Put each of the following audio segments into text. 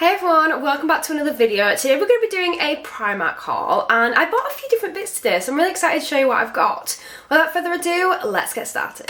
Hey everyone, welcome back to another video. Today we're going to be doing a Primark haul and I bought a few different bits today, so I'm really excited to show you what I've got. Without further ado, let's get started.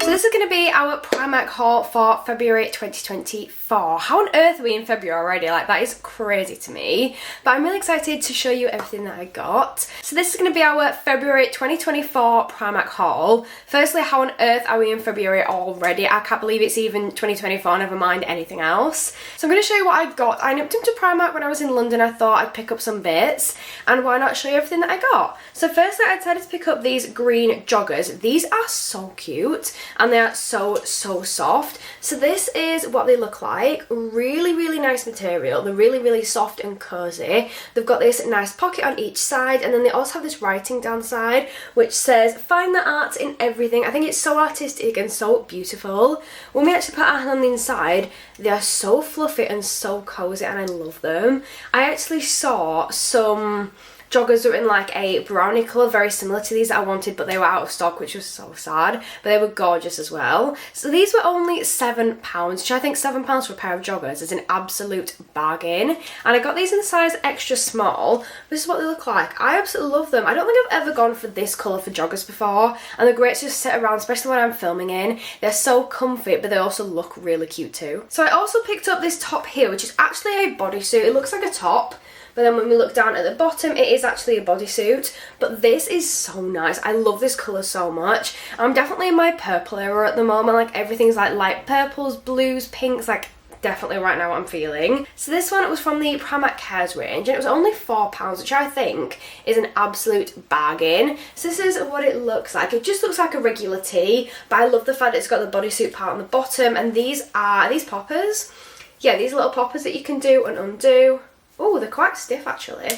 So this is going to be our Primark haul for February 2024. How on earth are we in February already? Like, that is crazy to me. But I'm really excited to show you everything that I got. So this is going to be our February 2024 Primark haul. Firstly, how on earth are we in February already? I can't believe it's even 2024, never mind anything else. So I'm going to show you what I got. I nipped into Primark when I was in London. I thought I'd pick up some bits. And why not show you everything that I got? So firstly, I decided to pick up these green joggers. These are so cute. And they are so soft. So this is what they look like. Really nice material. They're really soft and cozy. They've got this nice pocket on each side, and then they also have this writing down side which says find the art in everything. I think it's so artistic and so beautiful. When we actually put our hand on the inside, they are so fluffy and so cozy, and I love them. I actually saw some joggers that were in like a brownie colour, very similar to these that I wanted, but they were out of stock, which was so sad, but they were gorgeous as well. So these were only £7, which I think £7 for a pair of joggers is an absolute bargain. And I got these in the size extra small. This is what they look like. I absolutely love them. I don't think I've ever gone for this colour for joggers before, and they're great to just sit around, especially when I'm filming in. They're so comfy, but they also look really cute too. So I also picked up this top here, which is actually a bodysuit. It looks like a top, but then when we look down at the bottom, it is actually a bodysuit. But this is so nice. I love this colour so much. I'm definitely in my purple era at the moment. Like, everything's like light purples, blues, pinks, like definitely right now what I'm feeling. So this one was from the Primark Cares range, and it was only £4, which I think is an absolute bargain. So this is what it looks like. It just looks like a regular tee, but I love the fact that it's got the bodysuit part on the bottom, and these are these poppers? Yeah, these little poppers that you can do and undo. Oh, they're quite stiff actually.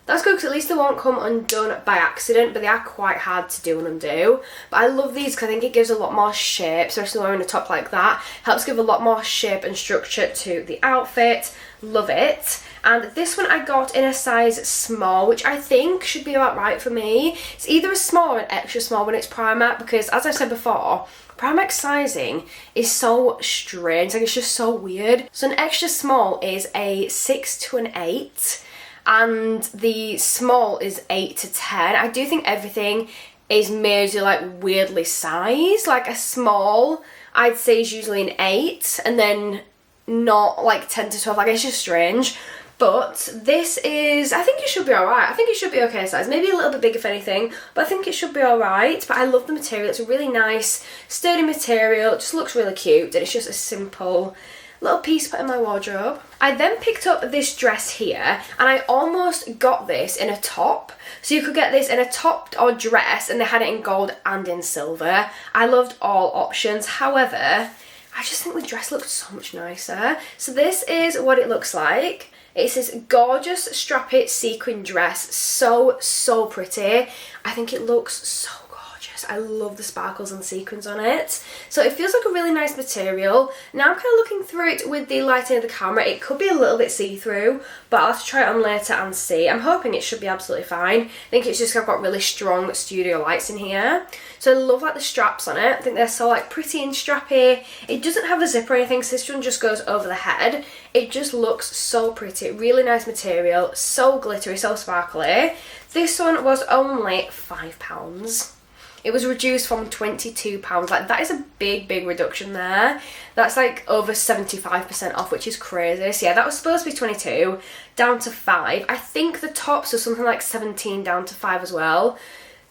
That's good because at least they won't come undone by accident, but they are quite hard to do and undo. But I love these because I think it gives a lot more shape, especially wearing a top like that. Helps give a lot more shape and structure to the outfit. Love it. And this one I got in a size small, which I think should be about right for me. It's either a small or an extra small when it's Primark, because as I said before, Primark sizing is so strange, like it's just so weird. So an extra small is a 6 to an 8, and the small is 8 to 10. I do think everything is majorly like weirdly sized. Like a small, I'd say, is usually an 8, and then not like 10 to 12. Like, it's just strange. But this is, I think it should be alright. I think it should be okay size. Maybe a little bit big if anything, but I think it should be alright. But I love the material. It's a really nice, sturdy material. It just looks really cute, and it's just a simple little piece put in my wardrobe. I then picked up this dress here, and I almost got this in a top. So you could get this in a top or dress, and they had it in gold and in silver. I loved all options. However, I just think the dress looked so much nicer. So this is what it looks like. It's this gorgeous strappy sequin dress, so pretty. I think it looks so gorgeous. I love the sparkles and sequins on it. So it feels like a really nice material. Now I'm kind of looking through it with the lighting of the camera. It could be a little bit see-through, but I'll have to try it on later and see. I'm hoping it should be absolutely fine. I think it's just I've got really strong studio lights in here. So I love like the straps on it. I think they're so like pretty and strappy. It doesn't have a zip or anything, so this one just goes over the head. It just looks so pretty. Really nice material, so glittery, so sparkly. This one was only £5. It was reduced from £22. Like, that is a big reduction there. That's like over 75% off, which is crazy. So yeah, that was supposed to be 22 down to 5. I think the tops are something like 17 down to 5 as well.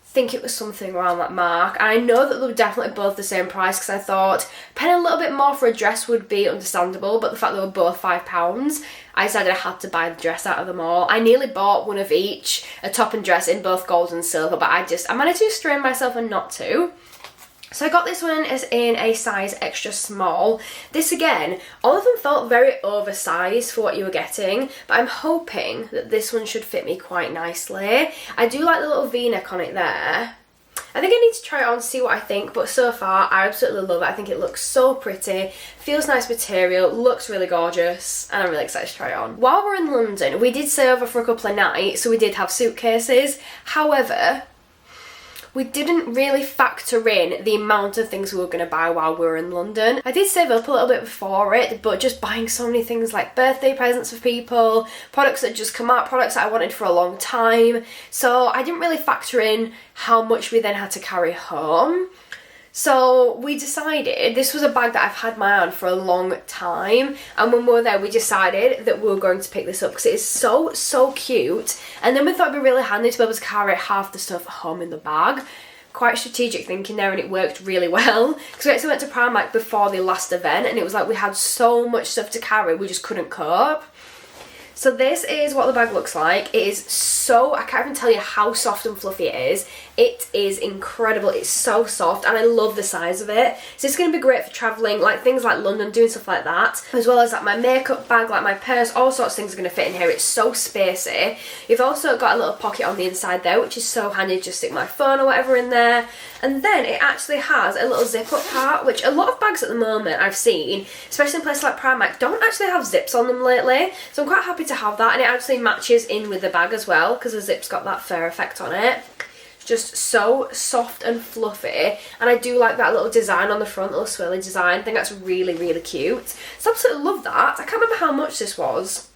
I think it was something around that mark. And I know that they were definitely both the same price, because I thought paying a little bit more for a dress would be understandable, but the fact they were both £5, I decided I had to buy the dress out of them all. I nearly bought one of each, a top and dress in both gold and silver, but I managed to restrain myself and not to. So I got this one as in a size extra small. This again, all of them felt very oversized for what you were getting, but I'm hoping that this one should fit me quite nicely. I do like the little V-neck on it there. I think I need to try it on to see what I think, but so far I absolutely love it. I think it looks so pretty, feels nice material, looks really gorgeous, and I'm really excited to try it on. While we're in London, we did stay over for a couple of nights, so we did have suitcases. However, we didn't really factor in the amount of things we were going to buy while we were in London. I did save up a little bit before it, but just buying so many things like birthday presents for people, products that just come out, products that I wanted for a long time. So I didn't really factor in how much we then had to carry home. So we decided, this was a bag that I've had my eye on for a long time, and when we were there we decided that we were going to pick this up because it is so cute, and then we thought it'd be really handy to be able to carry half the stuff home in the bag. Quite strategic thinking there, and it worked really well because we actually went to Primark before the last event and it was like we had so much stuff to carry we just couldn't cope. So this is what the bag looks like. It is so, I can't even tell you how soft and fluffy it is. It is incredible. It's so soft and I love the size of it. So it's going to be great for travelling, like things like London, doing stuff like that. As well as like my makeup bag, like my purse, all sorts of things are going to fit in here. It's so spacey. You've also got a little pocket on the inside there, which is so handy to just stick my phone or whatever in there. And then it actually has a little zip up part, which a lot of bags at the moment I've seen, especially in places like Primark, don't actually have zips on them lately. So I'm quite happy to have that, and it actually matches in with the bag as well because the zip's got that fur effect on it. It's just so soft and fluffy, and I do like that little design on the front, little swirly design. I think that's really cute. So I absolutely love that. I can't remember how much this was.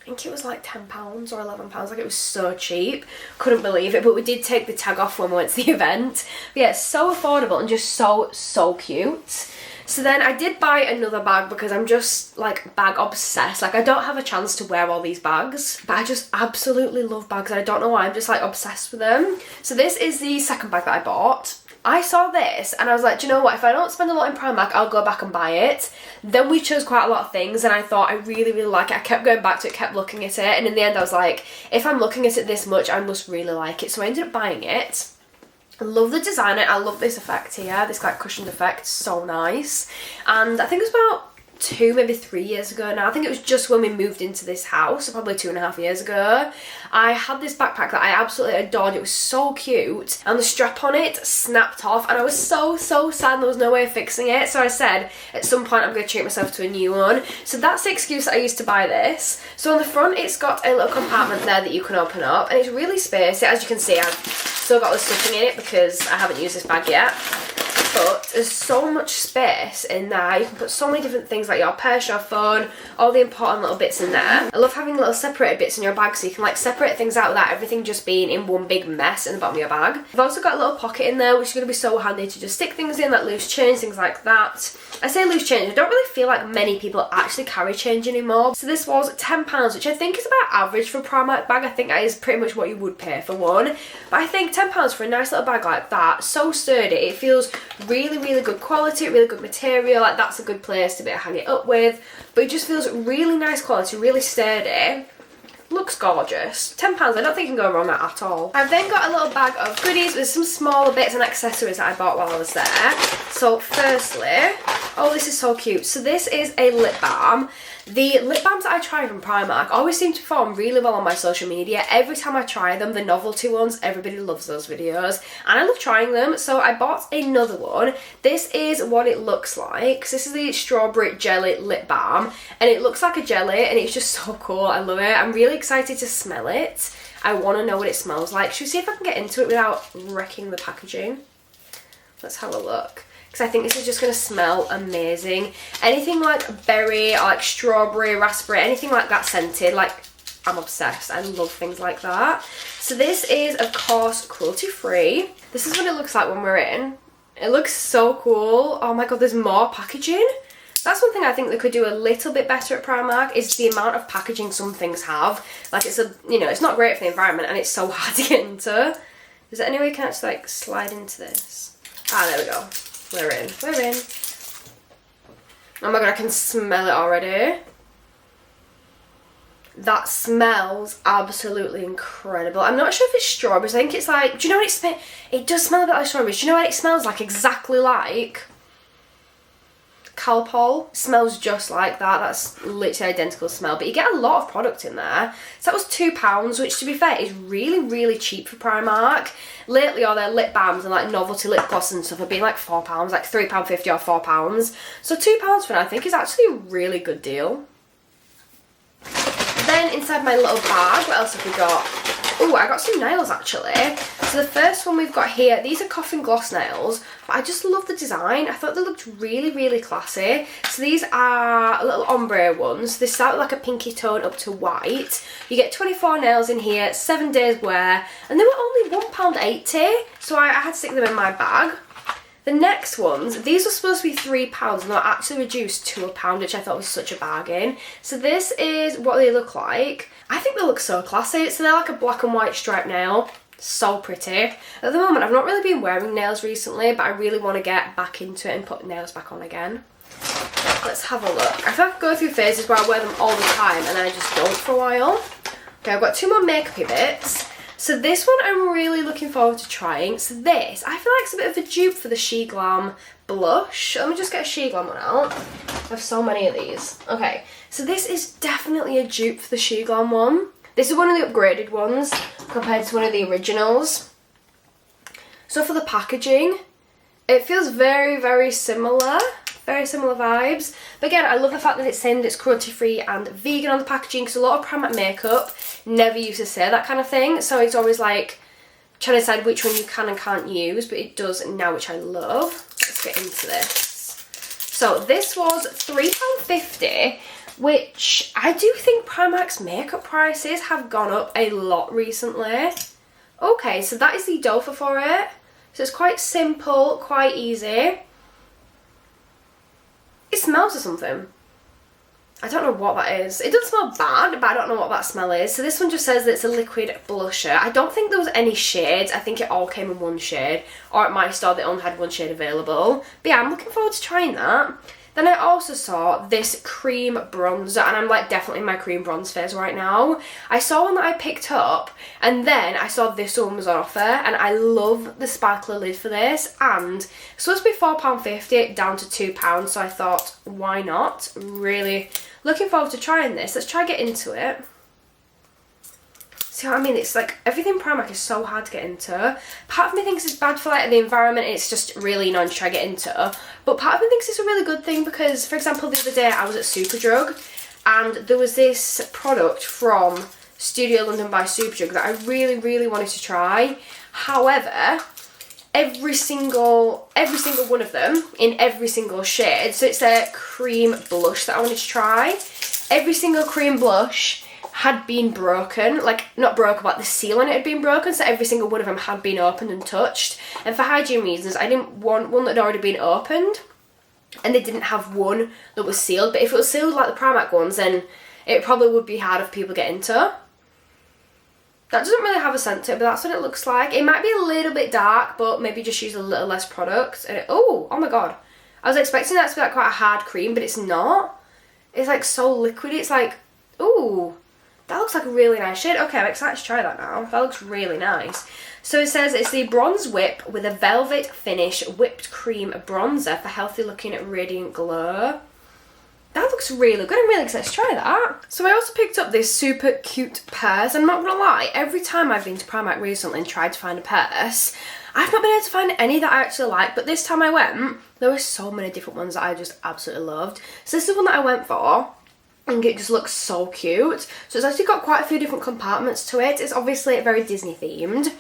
I think it was like £10 or £11, like it was so cheap. Couldn't believe it, but we did take the tag off when we went to the event. But yeah, it's so affordable and just so cute. So then I did buy another bag because I'm just like bag obsessed. Like I don't have a chance to wear all these bags, but I just absolutely love bags. I don't know why, I'm just like obsessed with them. So this is the second bag that I bought. I saw this and I was like, do you know what, if I don't spend a lot in Primark, I'll go back and buy it. Then we chose quite a lot of things and I thought I really like it. I kept going back to it, kept looking at it, and in the end I was like, if I'm looking at it this much, I must really like it. So I ended up buying it. I love the design, I love this effect here, this like cushioned effect, so nice. And I think it was about 2, maybe 3 years ago now. I think it was just when we moved into this house, so probably 2.5 years ago. I had this backpack that I absolutely adored. It was so cute, and the strap on it snapped off, and I was so sad there was no way of fixing it. So I said at some point I'm going to treat myself to a new one. So that's the excuse that I used to buy this. So on the front it's got a little compartment there that you can open up, and it's really spacey. As you can see, I've still got the stuffing in it because I haven't used this bag yet. But there's so much space in there. You can put so many different things like your purse, your phone, all the important little bits in there. I love having little separated bits in your bag so you can like separate things out without everything just being in one big mess in the bottom of your bag. I've also got a little pocket in there which is going to be so handy to just stick things in, like loose change, things like that. I say loose change, I don't really feel like many people actually carry change anymore. So this was £10, which I think is about average for a Primark bag. I think that is pretty much what you would pay for one. But I think £10 for a nice little bag like that, so sturdy, it feels really good quality, really good material, like that's a good place to be able to hang it up with, but it just feels really nice quality, really sturdy, looks gorgeous. £10, I don't think you can go wrong with that at all. I've then got a little bag of goodies with some smaller bits and accessories that I bought while I was there. So firstly, oh this is so cute, so this is a lip balm. The lip balms that I try from Primark always seem to perform really well on my social media. Every time I try them, the novelty ones, everybody loves those videos, and I love trying them, so I bought another one. This is what it looks like. So this is the strawberry jelly lip balm, and it looks like a jelly, and it's just so cool. I love it. I'm really excited to smell it. I want to know what it smells like. Should we see if I can get into it without wrecking the packaging? Let's have a look. Because I think this is just going to smell amazing. Anything like berry or like strawberry, raspberry, anything like that scented, like I'm obsessed. I love things like that. So this is of course cruelty free. This is what it looks like when we're in. It looks so cool. Oh my god, there's more packaging. That's one thing I think they could do a little bit better at Primark, is the amount of packaging some things have. Like it's a, you know, it's not great for the environment and it's so hard to get into. Is there any way you can actually like slide into this? Ah, there we go. We're in. We're in. Oh my god, I can smell it already. That smells absolutely incredible. I'm not sure if it's strawberries. I think it's like, do you know what it smells? It does smell a bit like strawberries. Do you know what it smells like? Exactly like Calpol. Smells just like that. That's literally identical smell, but you get a lot of product in there. So that was £2, which to be fair is really cheap for Primark. Lately all their lip balms and like novelty lip gloss and stuff have been like £4, like £3.50 or £4. So £2 for that I think is actually a really good deal. Then inside my little bag, what else have we got? Oh, I got some nails actually. So the first one we've got here, these are coffin gloss nails, but I just love the design. I thought they looked really, really classy. So these are little ombre ones. They start with like a pinky tone up to white. You get 24 nails in here, 7 days wear, and they were only £1.80, so I had to stick them in my bag. The next ones, these were supposed to be £3 and they're actually reduced to £1, which I thought was such a bargain. So this is what they look like. I think they look so classy. So they're like a black and white striped nail. So pretty. At the moment, I've not really been wearing nails recently, but I really want to get back into it and put nails back on again. Let's have a look. I feel like I go through phases where I wear them all the time and then I just don't for a while. Okay, I've got 2 more makeup-y bits. So this one I'm really looking forward to trying. So this, I feel like it's a bit of a dupe for the She Glam blush. Let me just get a She Glam one out. I have so many of these. Okay, so this is definitely a dupe for the She Glam one. This is one of the upgraded ones compared to one of the originals. So for the packaging, it feels very, very similar. Very similar vibes. But again, I love the fact that it's saying that it's cruelty free and vegan on the packaging, because a lot of Primark makeup never used to say that kind of thing. So it's always like trying to decide which one you can and can't use, but it does now, which I love. Let's get into this. So this was £3.50, which I do think Primark's makeup prices have gone up a lot recently. Okay, so that is the dough for it. So it's quite simple, quite easy. It smells of something. I don't know what that is. It doesn't smell bad, but I don't know what that smell is. So this one just says that it's a liquid blusher. I don't think there was any shades. I think it all came in one shade. Or at my store they only had one shade available. But yeah, I'm looking forward to trying that. Then I also saw this cream bronzer, and I'm like definitely in my cream bronze phase right now. I saw one that I picked up, and then I saw this one was on offer, and I love the sparkler lid for this, and it's supposed to be £4.50 down to £2, so I thought, why not? Really looking forward to trying this. Let's try get into it. See what I mean? It's like everything Primark is so hard to get into. Part of me thinks it's bad for like the environment, it's just really annoying to try to get into. But part of me thinks it's a really good thing because, for example, the other day I was at Superdrug and there was this product from Studio London by Superdrug that I really, really wanted to try. However, every single one of them in every single shade, so it's a cream blush that I wanted to try. Every single cream blush had been broken, like not broken, but the seal on it had been broken, so every single one of them had been opened and touched. And for hygiene reasons, I didn't want one that had already been opened, and they didn't have one that was sealed. But if it was sealed like the Primark ones, then it probably would be harder for people to get into. That doesn't really have a scent to it, but that's what it looks like. It might be a little bit dark, but maybe just use a little less product. And oh my god. I was expecting that to be like quite a hard cream, but it's not. It's like so liquidy. It's like, ooh. That looks like a really nice shade. Okay, I'm excited to try that now. That looks really nice. So it says it's the Bronze Whip with a velvet finish whipped cream bronzer for healthy looking radiant glow. That looks really good. I'm really excited to try that. So I also picked up this super cute purse. I'm not gonna lie, every time I've been to Primark recently and tried to find a purse, I've not been able to find any that I actually like, but this time I went, there were so many different ones that I just absolutely loved. So this is the one that I went for. And it just looks so cute. So it's actually got quite a few different compartments to it. It's obviously very Disney themed.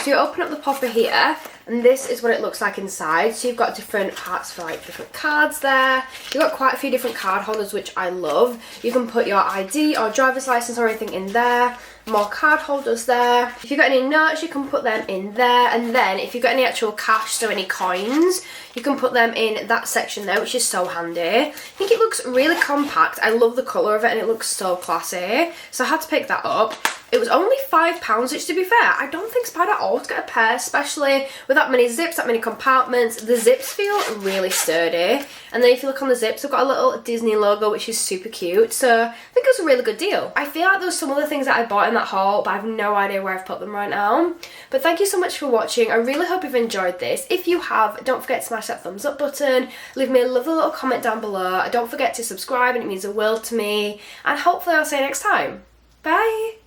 So you open up the popper here, and this is what it looks like inside. So you've got different parts for like different cards there. You've got quite a few different card holders, which I love. You can put your ID or driver's license or anything in there. More card holders there. If you've got any notes, you can put them in there. And then if you've got any actual cash, so any coins, you can put them in that section there, which is so handy. I think it looks really compact. I love the colour of it and it looks so classy. So I had to pick that up. It was only £5, which to be fair, I don't think it's bad at all to get a purse, especially with that many zips, that many compartments. The zips feel really sturdy. And then if you look on the zips, they've got a little Disney logo, which is super cute. So I think it was a really good deal. I feel like there was some other things that I bought in that haul, but I have no idea where I've put them right now. But thank you so much for watching. I really hope you've enjoyed this. If you have, don't forget to smash that thumbs up button. Leave me a lovely little comment down below. Don't forget to subscribe, and it means the world to me. And hopefully I'll see you next time. Bye!